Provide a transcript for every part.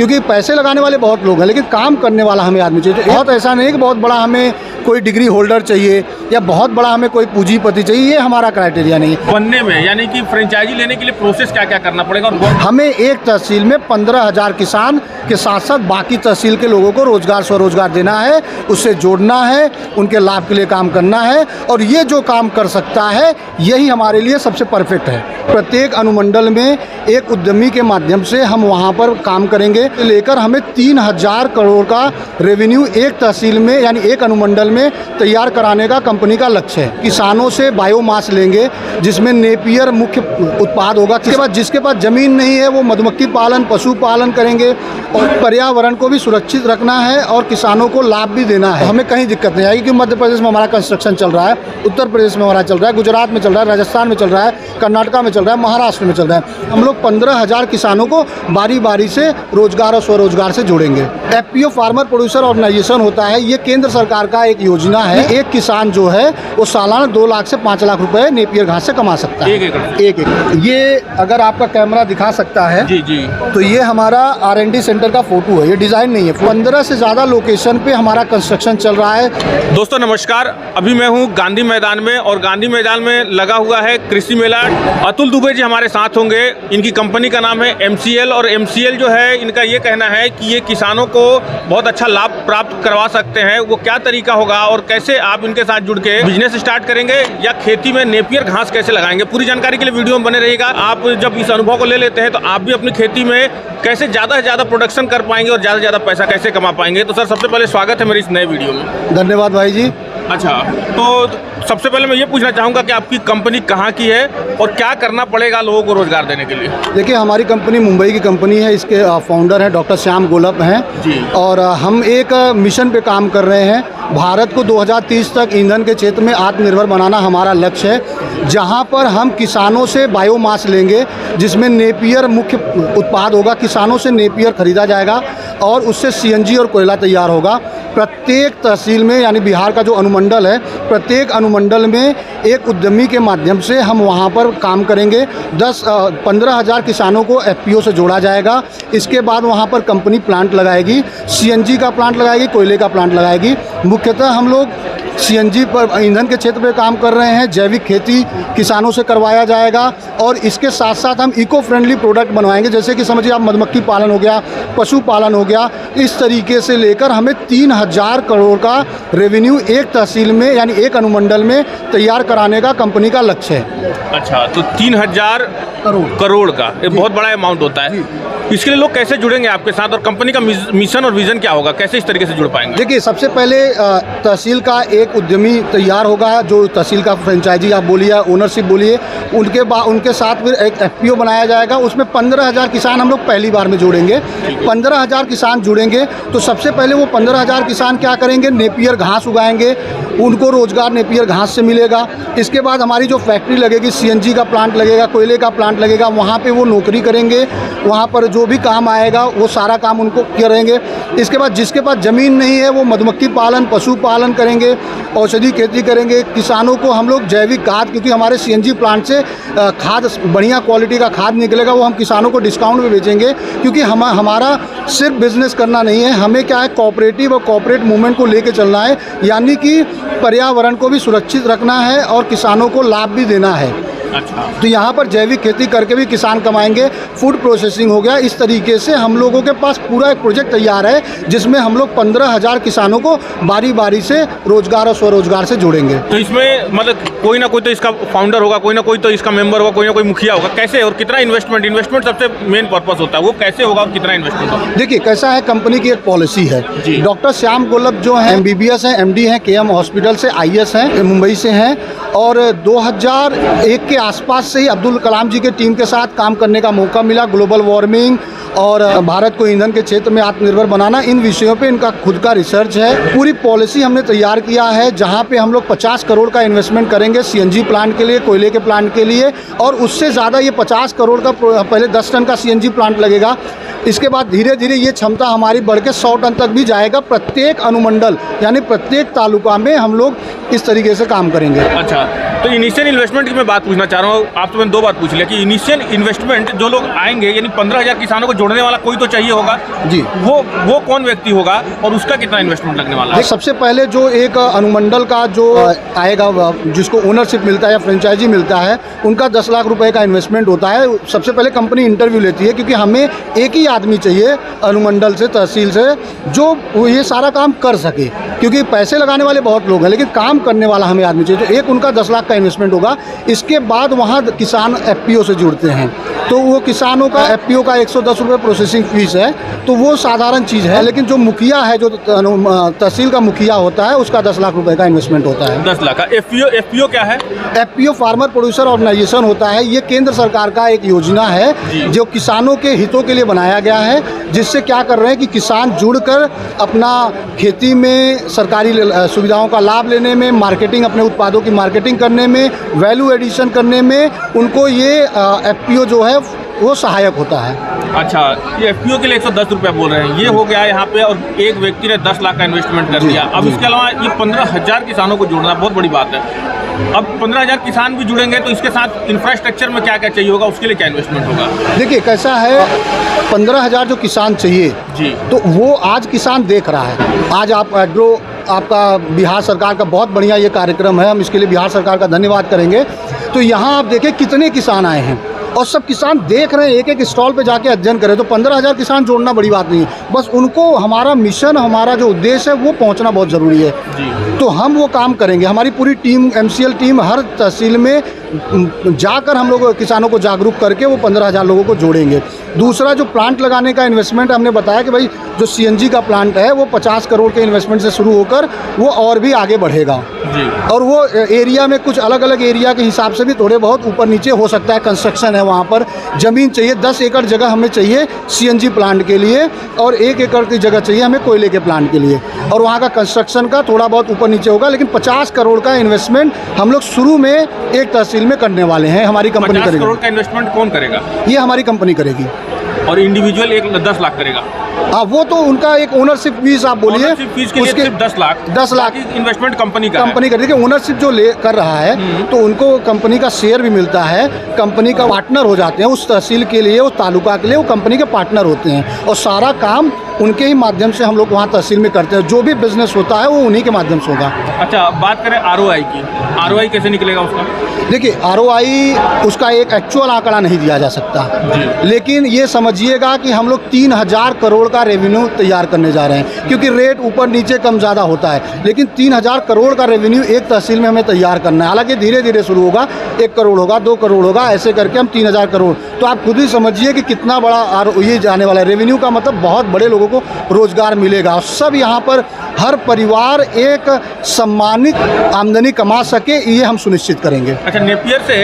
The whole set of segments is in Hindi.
क्योंकि पैसे लगाने वाले बहुत लोग हैं, लेकिन काम करने वाला हमें आदमी चाहिए। बहुत ऐसा नहीं कि बहुत बड़ा हमें कोई डिग्री होल्डर चाहिए या बहुत बड़ा हमें कोई पूंजीपति चाहिए, ये हमारा क्राइटेरिया नहीं है। बनने में यानी कि फ्रेंचाइजी लेने के लिए प्रोसेस क्या क्या करना पड़ेगा? और हमें एक तहसील में 15,000 किसान के साथ साथ बाकी तहसील के लोगों को रोजगार स्वरोजगार देना है, उससे जोड़ना है, उनके लाभ के लिए काम करना है, और ये जो काम कर सकता है यही हमारे लिए सबसे परफेक्ट है। प्रत्येक अनुमंडल में एक उद्यमी के माध्यम से हम वहाँ पर काम करेंगे, लेकर हमें 3,000 करोड़ का रेवेन्यू एक तहसील में यानी एक अनुमंडल में तैयार कराने का कंपनी का लक्ष्य है। किसानों से बायोमास लेंगे जिसमें नेपियर मुख्य उत्पाद होगा। इसके बाद जिसके पास ज़मीन नहीं है वो मधुमक्खी पालन, पशु पालन करेंगे, और पर्यावरण को भी सुरक्षित रखना है और किसानों को लाभ भी देना है। हमें कहीं दिक्कत नहीं आएगी, क्योंकि मध्य प्रदेश में हमारा कंस्ट्रक्शन चल रहा है, उत्तर प्रदेश में हमारा चल रहा है, गुजरात में चल रहा है, राजस्थान में चल रहा है, कर्नाटका में चल रहा है, महाराष्ट्र में चल रहा है। हम लोग 15,000 किसानों को बारी बारी से रोजगार और स्वरोजगार से जोड़ेंगे। FPO फार्मर प्रोड्यूसर ऑर्गेनाइजेशन होता है, ये केंद्र सरकार का एक योजना है। एक किसान जो है वो सालाना 2 लाख से 5 लाख रुपए नेपियर घास से कमा सकता है। एक एकड़। ये अगर आपका कैमरा दिखा सकता है जी जी, तो ये हमारा R&D सेंटर का फोटो है, ये डिजाइन नहीं है। 15 से ज्यादा लोकेशन पे हमारा कंस्ट्रक्शन चल रहा है। दोस्तों नमस्कार, अभी मैं हूँ गांधी मैदान में, और गांधी मैदान में लगा हुआ है कृषि मेला। अतुल दुबे जी हमारे साथ होंगे। इनकी कंपनी का नाम है MCL, और MCL जो है इनका ये कहना है कि ये किसानों को बहुत अच्छा लाभ प्राप्त करवा सकते हैं। वो क्या तरीका होगा और कैसे आप इनके साथ जुड़ के बिजनेस स्टार्ट करेंगे या खेती में नेपियर घास कैसे लगाएंगे, पूरी जानकारी के लिए वीडियो में बने रहिएगा। आप जब इस अनुभव को ले लेते हैं तो आप भी अपनी खेती में कैसे ज़्यादा से ज़्यादा प्रोडक्शन कर पाएंगे और ज़्यादा से ज़्यादा पैसा कैसे कमा पाएंगे। तो सर सबसे पहले स्वागत है मेरे इस नए वीडियो में। धन्यवाद भाई जी। अच्छा, तो सबसे पहले मैं ये पूछना चाहूँगा कि आपकी कंपनी कहाँ की है और क्या करना पड़ेगा लोगों को रोजगार देने के लिए? देखिए, हमारी कंपनी मुंबई की कंपनी है, इसके फाउंडर हैं डॉक्टर श्याम गोलप हैं जी। और हम एक मिशन पे काम कर रहे हैं। भारत को 2030 तक ईंधन के क्षेत्र में आत्मनिर्भर बनाना हमारा लक्ष्य है, जहां पर हम किसानों से बायोमास लेंगे जिसमें नेपियर मुख्य उत्पाद होगा। किसानों से नेपियर खरीदा जाएगा और उससे CNG और कोयला तैयार होगा। प्रत्येक तहसील में यानी बिहार का जो अनुमंडल है, प्रत्येक अनुमंडल में एक उद्यमी के माध्यम से हम वहाँ पर काम करेंगे। 15,000 किसानों को FPO से जोड़ा जाएगा। इसके बाद वहाँ पर कंपनी प्लांट लगाएगी, CNG का प्लांट लगाएगी, कोयले का प्लांट लगाएगी। मुख्यतः हम लोग CNG पर ईंधन के क्षेत्र में काम कर रहे हैं। जैविक खेती किसानों से करवाया जाएगा और इसके साथ साथ हम इको फ्रेंडली प्रोडक्ट बनवाएंगे, जैसे कि समझिए आप मधुमक्खी पालन हो गया, पशु पालन हो गया। इस तरीके से लेकर हमें 3,000 करोड़ का रेवेन्यू एक तहसील में यानी एक अनुमंडल में तैयार कराने का कंपनी का लक्ष्य है। अच्छा, तो 3,000 करोड़ का ये बहुत बड़ा अमाउंट होता है। इसके लिए लोग कैसे जुड़ेंगे आपके साथ और कंपनी का मिशन और विजन क्या होगा, कैसे इस तरीके से जुड़ पाएंगे? देखिए, सबसे पहले तहसील का एक उद्यमी तैयार होगा, जो तहसील का फ्रेंचाइजी आप बोलिए, ओनरशिप बोलिए, उनके साथ फिर एक FPO बनाया जाएगा। उसमें 15,000 किसान हम लोग पहली बार में जोड़ेंगे। 15,000 किसान जुड़ेंगे तो सबसे पहले वो 15,000 किसान क्या करेंगे, नेपियर घास उगाएंगे, उनको रोजगार नेपियर घास से मिलेगा। इसके बाद हमारी जो फैक्ट्री लगेगी, CNG का प्लांट लगेगा, कोयले का प्लांट लगेगा, वहाँ पे वो नौकरी करेंगे। वहाँ पर जो भी काम आएगा वो सारा काम उनको करेंगे। इसके बाद जिसके पास ज़मीन नहीं है वो मधुमक्खी पालन, पशु पालन करेंगे, औषधि खेती करेंगे। किसानों को हम लोग जैविक खाद, क्योंकि हमारे CNG प्लांट से खाद बढ़िया क्वालिटी का खाद निकलेगा, वो हम किसानों को डिस्काउंट में बेचेंगे। क्योंकि हमारा सिर्फ बिजनेस करना नहीं है, हमें क्या है, कोऑपरेटिव और कॉर्पोरेट मूवमेंट को लेके चलना है, यानी कि पर्यावरण को भी सुरक्षित रखना है और किसानों को लाभ भी देना है। अच्छा, तो यहाँ पर जैविक खेती करके भी किसान कमाएंगे। फूड प्रोसेसिंग हो गया। इस तरीके से हम लोगों के पास पूरा एक प्रोजेक्ट तैयार है जिसमें हम लोग 15,000 किसानों को बारी बारी से रोजगार और स्वरोजगार से जोड़ेंगे। तो इसमें मतलब कोई ना कोई तो इसका फाउंडर होगा, कोई ना कोई तो इसका मेंबर होगा, कोई ना कोई मुखिया होगा। कैसे और कितना इन्वेस्टमेंट सबसे मेन पर्पस होता है, वो कैसे होगा और कितना इन्वेस्टमेंट होगा? देखिए, कैसा है, कंपनी की एक पॉलिसी है। डॉक्टर श्याम गोलप जो है MBBS हैं, MD हैं, KM हॉस्पिटल से, IS हैं, मुंबई से हैं, और 2001 के आसपास से ही अब्दुल कलाम जी के टीम के साथ काम करने का मौका मिला। ग्लोबल वार्मिंग और भारत को ईंधन के क्षेत्र में आत्मनिर्भर बनाना, इन विषयों पे इनका खुद का रिसर्च है। पूरी पॉलिसी हमने तैयार किया है, जहां पे हम लोग 50 करोड़ का इन्वेस्टमेंट करेंगे CNG प्लांट के लिए, कोयले के प्लांट के लिए, और उससे ज़्यादा ये 50 करोड़ का पहले 10 टन का CNG प्लांट लगेगा। इसके बाद धीरे धीरे ये क्षमता हमारी बढ़ के 100 टन तक भी जाएगा। प्रत्येक अनुमंडल यानी प्रत्येक तालुका में हम लोग इस तरीके से काम करेंगे। अच्छा, तो इनिशियल इन्वेस्टमेंट की मैं बात पूछना चाह रहा हूँ, आपसे मैंने 2 बात पूछ लिया कि इनिशियल इन्वेस्टमेंट जो लोग आएंगे, यानी 15,000 किसानों को जोड़ने वाला कोई तो चाहिए होगा जी। वो कौन व्यक्ति होगा और उसका कितना इन्वेस्टमेंट लगने वाला है? सबसे पहले जो एक अनुमंडल का जो आएगा, जिसको ओनरशिप मिलता है या फ्रेंचाइजी मिलता है, उनका 10 लाख रुपए का इन्वेस्टमेंट होता है। सबसे पहले कंपनी इंटरव्यू लेती है, क्योंकि हमें एक ही आदमी चाहिए अनुमंडल से, तहसील से, जो ये सारा काम कर सके, क्योंकि पैसे लगाने वाले बहुत लोग हैं लेकिन काम करने वाला हमें आदमी चाहिए। तो एक उनका 10 लाख का इन्वेस्टमेंट होगा। इसके बाद वहाँ किसान एफपीओ से जुड़ते हैं, तो वो किसानों का एफपीओ का 110 रुपये प्रोसेसिंग फीस है, तो वो साधारण चीज़ है। लेकिन जो मुखिया है, जो तहसील का मुखिया होता है, उसका 10 लाख रुपए का इन्वेस्टमेंट होता है। 10 लाख का। एफपीओ क्या है? एफपीओ फार्मर प्रोड्यूसर ऑर्गेनाइजेशन होता है। ये केंद्र सरकार का एक योजना है जो किसानों के हितों के लिए बनाया गया है, जिससे क्या कर रहे हैं कि किसान जुड़कर अपना खेती में सरकारी सुविधाओं का लाभ लेने में, मार्केटिंग, अपने उत्पादों की मार्केटिंग करने में, वैल्यू एडिशन करने में, उनको ये एफपीओ जो है वो सहायक होता है। अच्छा, ये एफपीओ के लिए 110 रुपया बोल रहे हैं, ये हो गया यहाँ पे, और एक व्यक्ति ने 10 लाख का इन्वेस्टमेंट कर दिया। अब इसके अलावा ये 15,000 किसानों को जोड़ना बहुत बड़ी बात है। अब 15,000 किसान भी जुड़ेंगे तो इसके साथ इंफ्रास्ट्रक्चर में क्या क्या चाहिए होगा, उसके लिए क्या इन्वेस्टमेंट होगा? देखिए कैसा है, 15,000 जो किसान चाहिए जी, तो वो आज किसान देख रहा है। आज आप एग्रो, आपका बिहार सरकार का बहुत बढ़िया ये कार्यक्रम है, हम इसके लिए बिहार सरकार का धन्यवाद करेंगे। तो यहाँ आप देखें कितने किसान आए हैं और सब किसान देख रहे हैं, एक एक स्टॉल पे जाके अध्ययन करें। तो 15,000 किसान जोड़ना बड़ी बात नहीं है, बस उनको हमारा मिशन, हमारा जो उद्देश्य है वो पहुंचना बहुत ज़रूरी है जी। तो हम वो काम करेंगे, हमारी पूरी टीम, एमसीएल टीम हर तहसील में जाकर हम लोग किसानों को जागरूक करके वो 15,000 लोगों को जोड़ेंगे। दूसरा जो प्लांट लगाने का इन्वेस्टमेंट, हमने बताया कि भाई जो सीएनजी का प्लांट है वो 50 करोड़ के इन्वेस्टमेंट से शुरू होकर वो और भी आगे बढ़ेगा जी। और वो एरिया में कुछ अलग अलग एरिया के हिसाब से भी थोड़े बहुत ऊपर नीचे हो सकता है, कंस्ट्रक्शन है, वहाँ पर ज़मीन चाहिए। 10 एकड़ जगह हमें चाहिए सीएनजी प्लांट के लिए और 1 एकड़ की जगह चाहिए हमें कोयले के प्लांट के लिए, और वहाँ का कंस्ट्रक्शन का थोड़ा बहुत ऊपर नीचे होगा। लेकिन 50 करोड़ का इन्वेस्टमेंट हम लोग शुरू में एक तहसील में करने वाले हैं, हमारी कंपनी करेगी। 50 करोड़ का इन्वेस्टमेंट कौन करेगा? ये हमारी कंपनी करेगी। और इंडिविजुअल 10 लाख करेगा? हाँ, वो तो उनका एक ओनरशिप फीस आप बोलिए, ओनरशिप फीस के लिए सिर्फ 10 लाख इन्वेस्टमेंट कंपनी का करेगी। ओनरशिप जो ले कर रहा है तो उनको कंपनी का शेयर भी मिलता है, कंपनी का पार्टनर हो जाते हैं। उस तहसील के लिए, उस तालुका के लिए वो कंपनी के पार्टनर होते हैं और सारा काम उनके ही माध्यम से हम लोग वहाँ तहसील में करते हैं। जो भी बिजनेस होता है वो उन्हीं के माध्यम से होगा। अच्छा, बात करें आरओआई की, आरओआई कैसे निकलेगा उसका? देखिए, आरओआई उसका एक एक्चुअल आंकड़ा नहीं दिया जा सकता, लेकिन ये समझिएगा कि हम लोग 3,000 करोड़ का रेवेन्यू तैयार करने जा रहे हैं, क्योंकि रेट ऊपर नीचे कम ज़्यादा होता है, लेकिन 3,000 करोड़ का रेवेन्यू एक तहसील में हमें तैयार करना है। हालांकि धीरे धीरे शुरू होगा, 1 करोड़ होगा, 2 करोड़ होगा, ऐसे करके हम 3,000 करोड़। तो आप खुद ही समझिए कि कितना बड़ा ये जाने वाला है। रेवेन्यू का मतलब बहुत बड़े लोगों को रोजगार मिलेगा और सब यहाँ पर हर परिवार एक सम्मानित आमदनी कमा सके, ये हम सुनिश्चित करेंगे। अच्छा, नेपियर से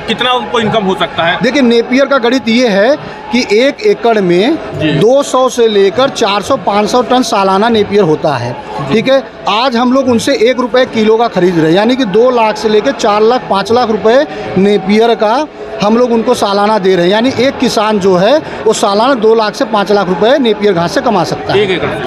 कितना उनको इनकम हो सकता है? देखिए, नेपियर का गणित ये है कि 1 एकड़ में 200 से लेकर 400-500 टन सालाना नेपियर होता है। ठीक है, आज हम लोग उनसे 1 रुपये किलो का खरीद रहे हैं, यानी कि 2 लाख से लेकर 4 लाख 5 लाख रुपए नेपियर का हम लोग उनको सालाना दे रहे हैं। यानी एक किसान जो है वो सालाना 2 लाख से 5 लाख रुपए नेपियर घास से कमा सकता है,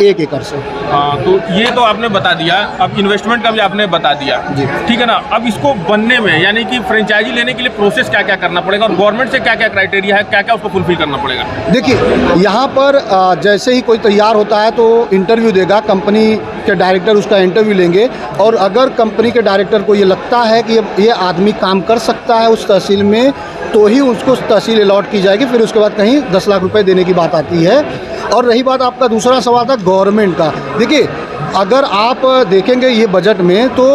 1 एकड़ से। हाँ, तो ये तो आपने बता दिया। अब इन्वेस्टमेंट का भी आपने बता दिया जी, ठीक है ना। अब इसको बनने में, यानी कि फ्रेंचाइजी लेने के लिए प्रोसेस क्या क्या करना पड़ेगा और गवर्नमेंट से क्या क्या क्राइटेरिया है, क्या क्या उसको फुलफिल करना पड़ेगा? देखिए, यहाँ पर जैसे ही कोई तैयार होता है तो इंटरव्यू देगा, कंपनी के डायरेक्टर उसका इंटरव्यू लेंगे, और अगर कंपनी के डायरेक्टर को ये लगता है कि ये आदमी काम कर सकता है उस तहसील में, तो ही उसको तहसील अलॉट की जाएगी। फिर उसके बाद कहीं 10 लाख रुपए देने की बात आती है। और रही बात आपका दूसरा सवाल था गवर्नमेंट का, देखिए अगर आप देखेंगे ये बजट में तो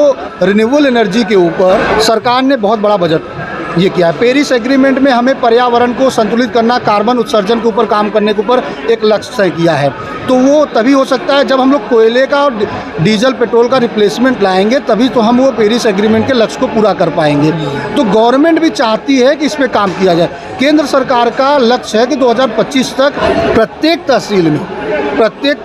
रिन्यूएबल एनर्जी के ऊपर सरकार ने बहुत बड़ा बजट ये किया है। पेरिस एग्रीमेंट में हमें पर्यावरण को संतुलित करना, कार्बन उत्सर्जन के ऊपर काम करने के ऊपर एक लक्ष्य तय किया है। तो वो तभी हो सकता है जब हम लोग कोयले का और डीजल पेट्रोल का रिप्लेसमेंट लाएंगे, तभी तो हम वो पेरिस एग्रीमेंट के लक्ष्य को पूरा कर पाएंगे। तो गवर्नमेंट भी चाहती है कि इस पर काम किया जाए। केंद्र सरकार का लक्ष्य है कि 2025 तक प्रत्येक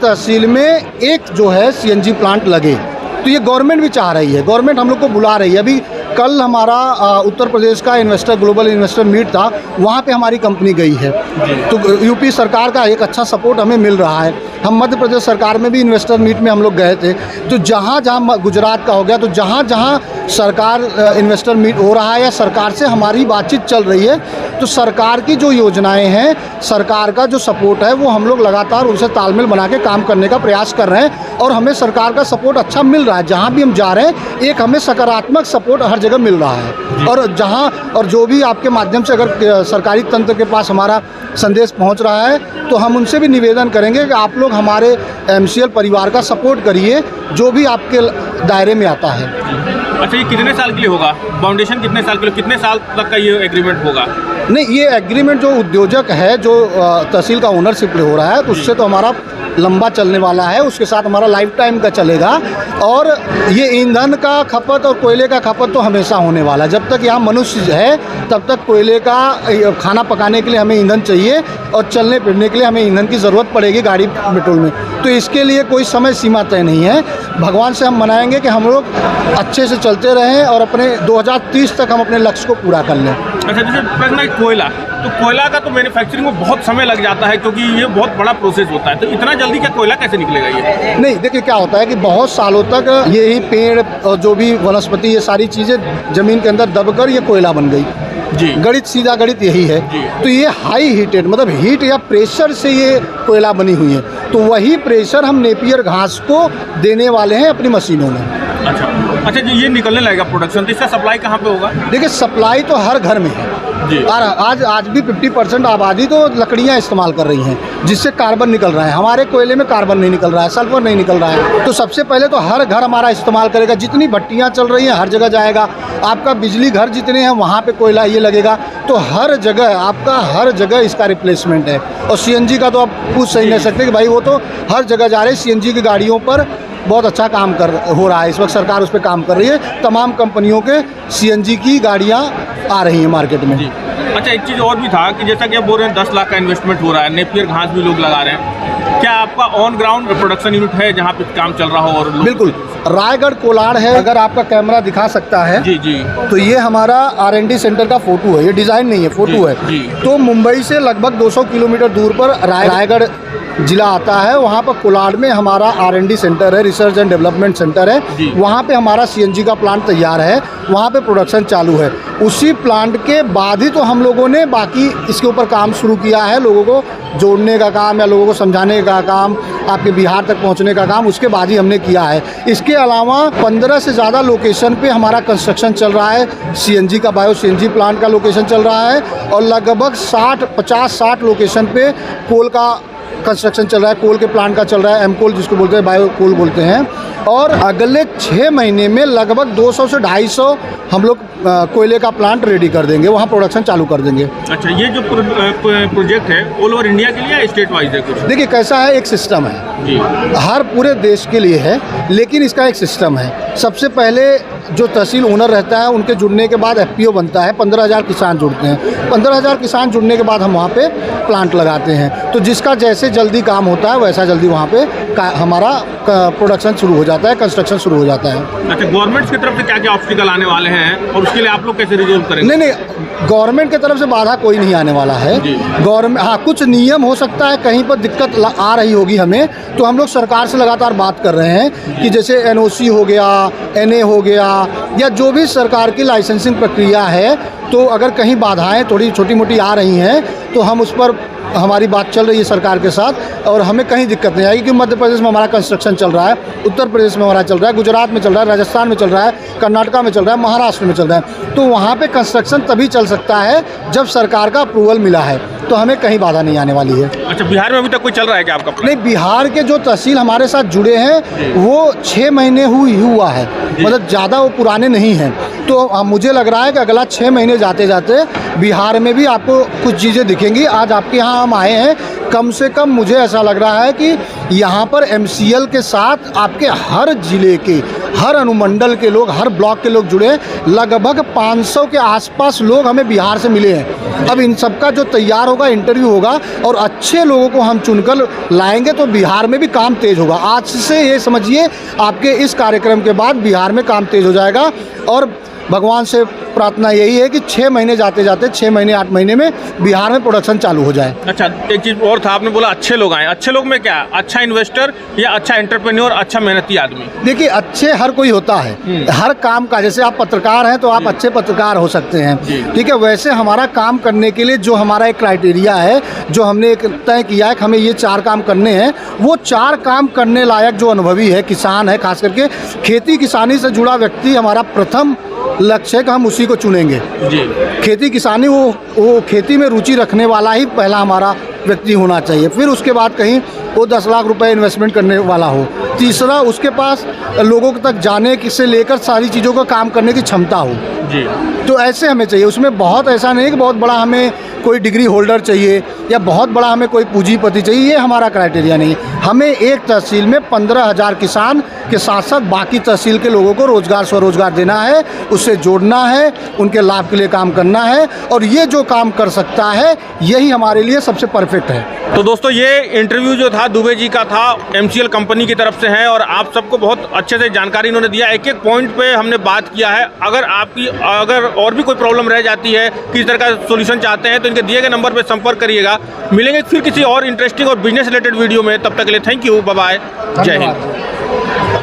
तहसील में एक जो है सीएनजी प्लांट लगे। तो ये गवर्नमेंट भी चाह रही है, गवर्नमेंट हम लोग को बुला रही है। अभी कल हमारा उत्तर प्रदेश का ग्लोबल इन्वेस्टर मीट था, वहाँ पे हमारी कंपनी गई है। तो यूपी सरकार का एक अच्छा सपोर्ट हमें मिल रहा है। हम मध्य प्रदेश सरकार में भी इन्वेस्टर मीट में हम लोग गए थे, तो जहाँ जहाँ गुजरात का हो गया, तो जहाँ जहाँ सरकार इन्वेस्टर मीट हो रहा है या सरकार से हमारी बातचीत चल रही है, तो सरकार की जो योजनाएं हैं, सरकार का जो सपोर्ट है, वो हम लोग लगातार उनसे तालमेल बना के काम करने का प्रयास कर रहे हैं और हमें सरकार का सपोर्ट अच्छा मिल रहा है। जहाँ भी हम जा रहे हैं एक हमें सकारात्मक सपोर्ट हर जगह मिल रहा है। और जो भी आपके माध्यम से अगर सरकारी तंत्र के पास हमारा संदेश पहुंच रहा है, तो हम उनसे भी निवेदन करेंगे कि आप लोग हमारे MCL परिवार का सपोर्ट करिए, जो भी आपके दायरे में आता है। अच्छा, ये कितने साल के लिए होगा? फाउंडेशन कितने साल के लिए, कितने साल तक का ये एग्रीमेंट होगा? नहीं, ये एग्रीमेंट जो उद्योजक है, जो तहसील का ओनरशिप हो रहा है, तो उससे तो हमारा लंबा चलने वाला है, उसके साथ हमारा लाइफ टाइम का चलेगा। और ये ईंधन का खपत और कोयले का खपत तो हमेशा होने वाला है। जब तक यहाँ मनुष्य है तब तक कोयले का खाना पकाने के लिए हमें ईंधन चाहिए और चलने फिरने के लिए हमें ईंधन की ज़रूरत पड़ेगी गाड़ी पेट्रोल में। तो इसके लिए कोई समय सीमा तय नहीं है। भगवान से हम मनाएंगे कि हम लोग अच्छे से चलते रहें और अपने 2030 तक हम अपने लक्ष्य को पूरा कर लें। अच्छा, जैसे प्रश्न है कोयला, तो कोयला का तो मैन्युफैक्चरिंग में बहुत समय लग जाता है, क्योंकि ये बहुत बड़ा प्रोसेस होता है, तो इतना जल्दी क्या कोयला कैसे निकलेगा ये? नहीं, देखिए क्या होता है कि बहुत सालों तक ये ही पेड़ और जो भी वनस्पति, ये सारी चीज़ें ज़मीन के अंदर दबकर ये कोयला बन गई जी। गणित, सीधा गणित यही है जी। तो ये हाई हीटेड, मतलब हीट या प्रेशर से ये कोयला बनी हुई है, तो वही प्रेशर हम नेपियर घास को देने वाले हैं अपनी मशीनों में। अच्छा, जो ये निकलने लगेगा प्रोडक्शन, तो इसका सप्लाई कहाँ पे होगा? देखिए, सप्लाई तो हर घर में है जी। और आज भी 50% आबादी तो लकड़ियाँ इस्तेमाल कर रही हैं, जिससे कार्बन निकल रहा है। हमारे कोयले में कार्बन नहीं निकल रहा है, सल्फर नहीं निकल रहा है। तो सबसे पहले तो हर घर हमारा इस्तेमाल करेगा। जितनी भट्टियाँ चल रही हैं हर जगह जाएगा। आपका बिजली घर जितने हैं वहाँ पे कोयला ये लगेगा, तो हर जगह आपका, हर जगह इसका रिप्लेसमेंट है। और CNG का तो आप पूछ सही नहीं सकते कि भाई वो तो हर जगह जा रहे हैं। CNG की गाड़ियों पर बहुत अच्छा काम हो रहा है इस वक्त, सरकार उस पर काम कर रही है। तमाम कंपनियों के CNG की गाड़ियाँ आ रही हैं मार्केट में। अच्छा, एक चीज़ और भी था कि जैसा कि आप बोल रहे हैं 10 लाख का इन्वेस्टमेंट हो रहा है, नेपियर घास भी लोग लगा रहे हैं, क्या आपका ऑन ग्राउंड प्रोडक्शन यूनिट है जहाँ पे काम चल रहा हो? और बिल्कुल, रायगढ़ कोलार है। अगर आपका कैमरा दिखा सकता है जी जी, तो ये हमारा R&D सेंटर का फोटो है, ये डिज़ाइन नहीं है, फोटो है जी। तो मुंबई से लगभग 200 किलोमीटर दूर पर रायगढ़ जिला आता है। वहाँ पर कोलार में हमारा R&D सेंटर है, रिसर्च एंड डेवलपमेंट सेंटर है। वहाँ पे हमारा CNG का प्लांट तैयार है, वहाँ पे प्रोडक्शन चालू है। उसी प्लांट के बाद ही तो हम लोगों ने बाकी इसके ऊपर काम शुरू किया है, लोगों को जोड़ने का काम या लोगों को समझाने का काम, आपके बिहार तक पहुँचने का काम, उसके बाद ही हमने किया है। इसके अलावा 15 से ज़्यादा लोकेशन पे हमारा कंस्ट्रक्शन चल रहा है। CNG का, बायो CNG प्लांट का लोकेशन चल रहा है और लगभग 50-60 लोकेशन पे कोल का कंस्ट्रक्शन चल रहा है। कोल के प्लांट का चल रहा है, एमकोल जिसको बोलते हैं, बायो कोल बोलते हैं। और अगले 6 महीने में लगभग 200 से 250 हम लोग कोयले का प्लांट रेडी कर देंगे, वहाँ प्रोडक्शन चालू कर देंगे। अच्छा, ये जो प्रोजेक्ट है ऑल ओवर इंडिया के लिए या स्टेट वाइज है कुछ? देखिए कैसा है, एक सिस्टम है जी, हर पूरे देश के लिए है, लेकिन इसका एक सिस्टम है। सबसे पहले जो तहसील ओनर रहता है उनके जुड़ने के बाद FPO बनता है, 15,000 किसान जुड़ते हैं। 15,000 किसान जुड़ने के बाद हम वहाँ पे प्लांट लगाते हैं। तो जिसका जैसे जल्दी काम होता है वैसा जल्दी वहाँ पे हमारा प्रोडक्शन शुरू हो जाता है, कंस्ट्रक्शन शुरू हो जाता है। अच्छा, गवर्नमेंट की तरफ से क्या क्या ऑब्स्टिकल आने वाले हैं और उसके लिए आप लोग कैसे रिजोल्व करेंगे? नहीं, गवर्नमेंट की तरफ से बाधा कोई नहीं आने वाला है। गवर्नमेंट, हाँ, कुछ नियम हो सकता है कहीं पर दिक्कत आ रही होगी हमें, तो हम लोग सरकार से लगातार बात कर रहे हैं कि जैसे NOC हो गया, NA हो गया, या जो भी सरकार की लाइसेंसिंग प्रक्रिया है, तो अगर कहीं बाधाएं थोड़ी छोटी मोटी आ रही हैं तो हम उस पर, हमारी बात चल रही है सरकार के साथ और हमें कहीं दिक्कत नहीं आएगी। क्योंकि मध्य प्रदेश में हमारा कंस्ट्रक्शन चल रहा है, उत्तर प्रदेश में हमारा चल रहा है, गुजरात में चल रहा है, राजस्थान में चल रहा है, कर्नाटका में चल रहा है, महाराष्ट्र में चल रहा है। तो वहाँ पे कंस्ट्रक्शन तभी चल सकता है जब सरकार का अप्रूवल मिला है, तो हमें कहीं बाधा नहीं आने वाली है। अच्छा, बिहार में अभी तक कोई चल रहा है क्या आपका? नहीं, बिहार के जो तहसील हमारे साथ जुड़े हैं वो 6 महीने हुआ है, मतलब ज़्यादा वो पुराने नहीं हैं। तो मुझे लग रहा है कि अगला 6 महीने जाते जाते बिहार में भी आपको कुछ चीज़ें दिखेंगी। आज आपके यहाँ हम आए हैं, कम से कम मुझे ऐसा लग रहा है कि यहाँ पर MCL के साथ आपके हर ज़िले के, हर अनुमंडल के लोग, हर ब्लॉक के लोग जुड़े हैं। लगभग 500 के आसपास लोग हमें बिहार से मिले हैं। अब इन सबका जो तैयार होगा, इंटरव्यू होगा और अच्छे लोगों को हम चुनकर लाएंगे तो बिहार में भी काम तेज़ होगा। आज से ये समझिए, आपके इस कार्यक्रम के बाद बिहार में काम तेज़ हो जाएगा और भगवान से प्रार्थना यही है कि 6 महीने जाते जाते 6 महीने 8 महीने में बिहार में प्रोडक्शन चालू हो जाए। अच्छा, एक चीज़ और था, आपने बोला अच्छे लोग आए। अच्छे लोग में क्या? अच्छा इन्वेस्टर या अच्छा एंटरप्रेन्योर, अच्छा मेहनती आदमी? देखिए, अच्छे हर कोई होता है, हर काम का, जैसे आप पत्रकार हैं तो आप अच्छे पत्रकार हो सकते हैं, ठीक है। वैसे हमारा काम करने के लिए जो हमारा एक क्राइटेरिया है, जो हमने एक तय किया है कि हमें ये 4 काम करने हैं, वो 4 काम करने लायक जो अनुभवी है, किसान है, खास करके खेती किसानी से जुड़ा व्यक्ति हमारा प्रथम लक्ष्य है कि हम उसी को चुनेंगे जी। खेती किसानी, वो खेती में रुचि रखने वाला ही पहला हमारा व्यक्ति होना चाहिए। फिर उसके बाद कहीं वो 10 लाख रुपए इन्वेस्टमेंट करने वाला हो। तीसरा, उसके पास लोगों तक जाने से लेकर सारी चीज़ों का काम करने की क्षमता हो जी। तो ऐसे हमें चाहिए। उसमें बहुत ऐसा नहीं कि बहुत बड़ा हमें कोई डिग्री होल्डर चाहिए या बहुत बड़ा हमें कोई पूंजीपति चाहिए, ये हमारा क्राइटेरिया नहीं। हमें एक तहसील में 15,000 किसान के साथ साथ बाकी तहसील के लोगों को रोज़गार स्वरोज़गार देना है, उससे जोड़ना है, उनके लाभ के लिए काम करना है, और ये जो काम कर सकता है यही हमारे लिए सबसे परफेक्ट है। तो दोस्तों, ये इंटरव्यू जो था दुबे जी का था, MCL कंपनी की तरफ से है, और आप सबको बहुत अच्छे से जानकारी इन्होंने दिया। एक एक पॉइंट पे हमने बात किया है। अगर और भी कोई प्रॉब्लम रह जाती है, किस तरह का सोल्यूशन चाहते हैं, तो इनके दिए गए नंबर पे संपर्क करिएगा। मिलेंगे फिर किसी और इंटरेस्टिंग और बिजनेस रिलेटेड वीडियो में। तब तक के लिए थैंक यू, बाय बाय, जय हिंद।